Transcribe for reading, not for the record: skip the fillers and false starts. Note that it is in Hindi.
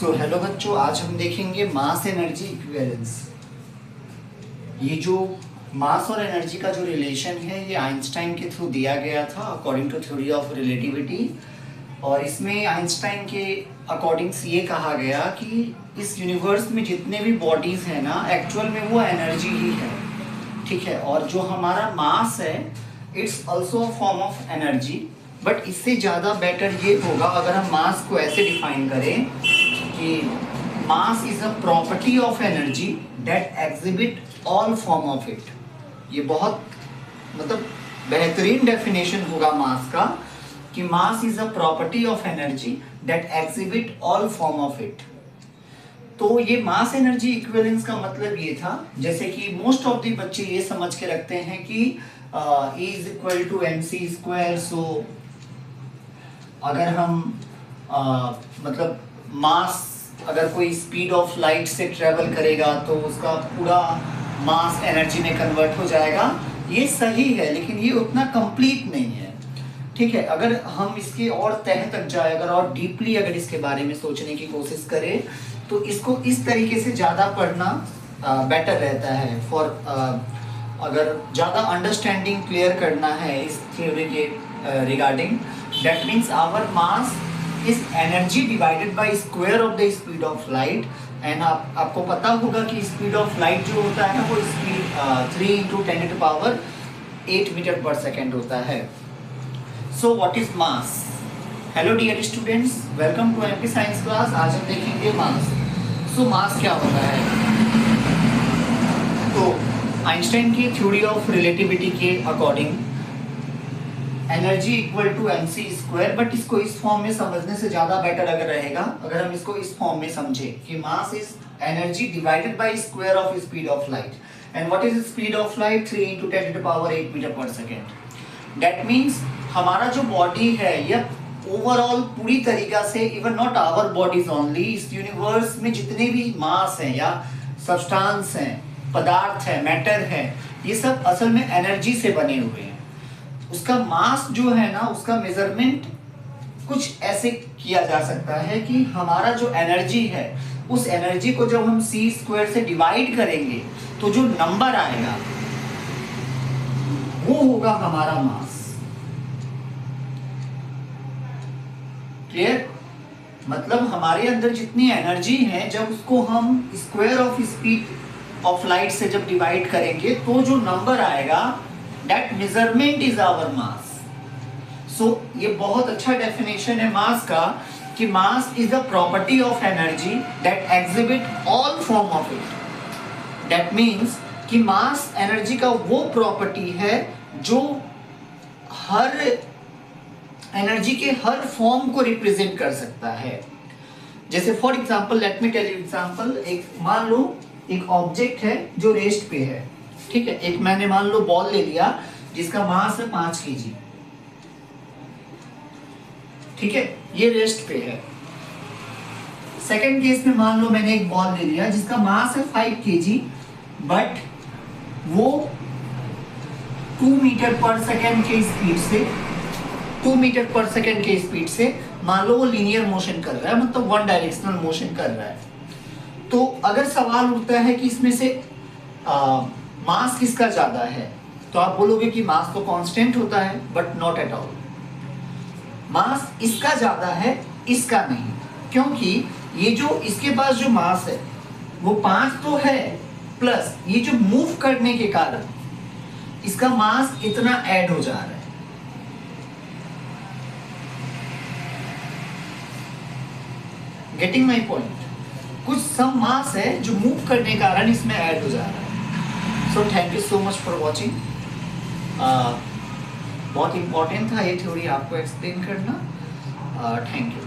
हेलो बच्चों, आज हम देखेंगे मास एनर्जी इक्विवेलेंस। ये जो मास और एनर्जी का जो रिलेशन है ये आइंस्टाइन के थ्रू दिया गया था according to theory of relativity. और इसमें आइंस्टाइन के अकॉर्डिंग्स ये कहा गया कि इस यूनिवर्स में जितने भी बॉडीज हैं ना, एक्चुअल में वो एनर्जी ही है, ठीक है। और जो हमारा मास है it's also a form of energy, but इससे ज़्यादा बेटर ये होगा अगर हम मास को ऐसे डिफाइन करें कि mass is a property of energy that exhibit all form of it. ये बहुत मतलब बेहतरीन डेफिनेशन होगा मास का कि mass is a property of energy that exhibit all form of it. तो ये मास एनर्जी इक्विवेलेंस का मतलब ये था, जैसे कि मोस्ट ऑफ द बच्चे ये समझ के रखते हैं कि E is equal to mc square. So अगर हम मतलब मास अगर कोई स्पीड ऑफ लाइट से ट्रेवल करेगा तो उसका पूरा मास एनर्जी में कन्वर्ट हो जाएगा। ये सही है, लेकिन ये उतना कंप्लीट नहीं है, ठीक है। अगर हम इसके और तह तक जाए, अगर और डीपली अगर इसके बारे में सोचने की कोशिश करें तो इसको इस तरीके से ज़्यादा पढ़ना बेटर रहता है फॉर अगर ज़्यादा अंडरस्टैंडिंग क्लियर करना है इस थ्योरी के regarding. That means our mass is energy divided by square of the speed of light. And आपको पता होगा कि स्पीड ऑफ लाइट जो होता है वो स्पीड 3 × 10⁸ मीटर पर सेकेंड होता है। So what is mass? Hello dear students, welcome to MP science class. आज हम देखेंगे मास। सो मास क्या होता है? तो आइंस्टाइन की थ्योरी ऑफ रिलेटिविटी के according energy equal to mc square, but इसको इस फॉर्म में समझने से ज़्यादा बेटर अगर रहेगा अगर हम इसको इस फॉर्म में समझे कि mass is energy divided by square of speed of light. And what is speed of light? 3 × 10⁸ metre per second. That means हमारा जो बॉडी है यह ओवरऑल पूरी तरीका से, even not our bodies only, इस यूनिवर्स में जितने भी मास हैं या सब्सटेंस हैं, पदार्थ है, मैटर है, ये सब असल में एनर्जी से बने हुए हैं। उसका मास जो है ना, उसका मेजरमेंट कुछ ऐसे किया जा सकता है कि हमारा जो एनर्जी है उस एनर्जी को जब हम c स्क्वायर से डिवाइड करेंगे तो जो नंबर आएगा वो होगा हमारा मास। क्लियर? मतलब हमारे अंदर जितनी एनर्जी है जब उसको हम square of speed of light से जब डिवाइड करेंगे तो जो नंबर आएगा that measurement is our mass. So ये बहुत अच्छा डेफिनेशन है मास का कि मास is the property of energy that exhibit all form of it. That means कि मास एनर्जी का वो प्रॉपर्टी है जो हर एनर्जी के हर फॉर्म को रिप्रेजेंट कर सकता है। जैसे for example, let me tell you example. एक मान लो एक ऑब्जेक्ट है जो रेस्ट पे है, ठीक है। एक मैंने मान लो बॉल ले लिया जिसका मास है 5 kg, ठीक है, ये रेस्ट पे है। सेकंड केस में मान लो मैंने एक बॉल ले लिया जिसका मास है 5 kg, बट वो 2 मीटर पर सेकेंड के स्पीड से 2 मीटर पर सेकेंड के स्पीड से मान लो वो लीनियर मोशन कर रहा है, मतलब वन डायरेक्शनल मोशन कर रहा है। तो अगर सवाल उठता है कि इसमें से मास किसका ज्यादा है, तो आप बोलोगे कि मास तो कांस्टेंट होता है, बट नॉट एट ऑल। मास इसका ज्यादा है, इसका नहीं, क्योंकि ये जो इसके पास जो मास है वो 5 तो है, प्लस ये जो मूव करने के कारण इसका मास इतना ऐड हो जा रहा है। Getting my point? कुछ सम मास है जो मूव करने के कारण इसमें ऐड हो जा रहा है। So thank you so much for watching. बहुत इंपॉर्टेंट था ये थ्योरी आपको एक्सप्लेन करना। Thank you.